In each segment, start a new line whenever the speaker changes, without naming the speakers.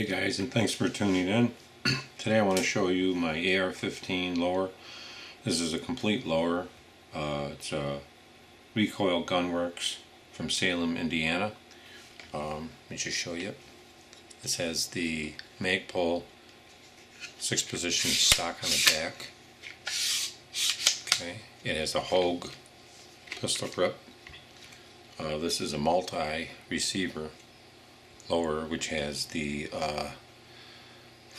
guys, and thanks for tuning in. Today I want to show you my AR-15 lower. This is a complete lower. It's a Recoil Gunworks from Salem, Indiana. Let me just show you. This has the Magpul 6-position stock on the back. Okay, it has a Hogue pistol grip. This is a multi-receiver lower, which has the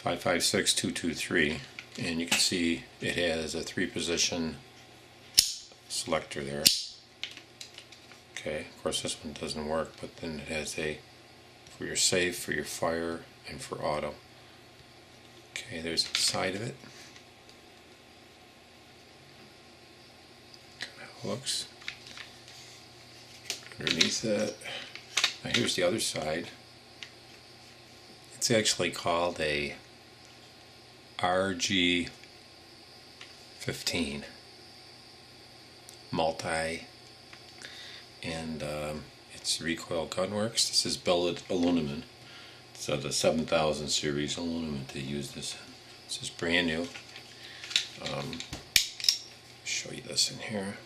5.56-223, and you can see it has a 3-position selector there. Okay, of course this one doesn't work, but then it has a for your safe, for your fire, and for auto. Okay, there's the side of it. Kind of looks. Underneath it, now here's the other side. It's actually called a RG-15 multi, and it's Recoil Gunworks. This is billet aluminum. So the 7000 series aluminum they use this in. This is brand new. Show you this in here,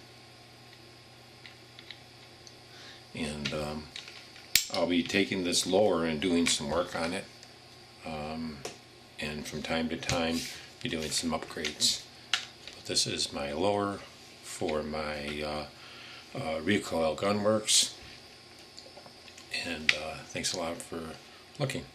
and I'll be taking this lower and doing some work on it. And from time to time be doing some upgrades. But this is my lower for my Recoil Gunworks, and thanks a lot for looking.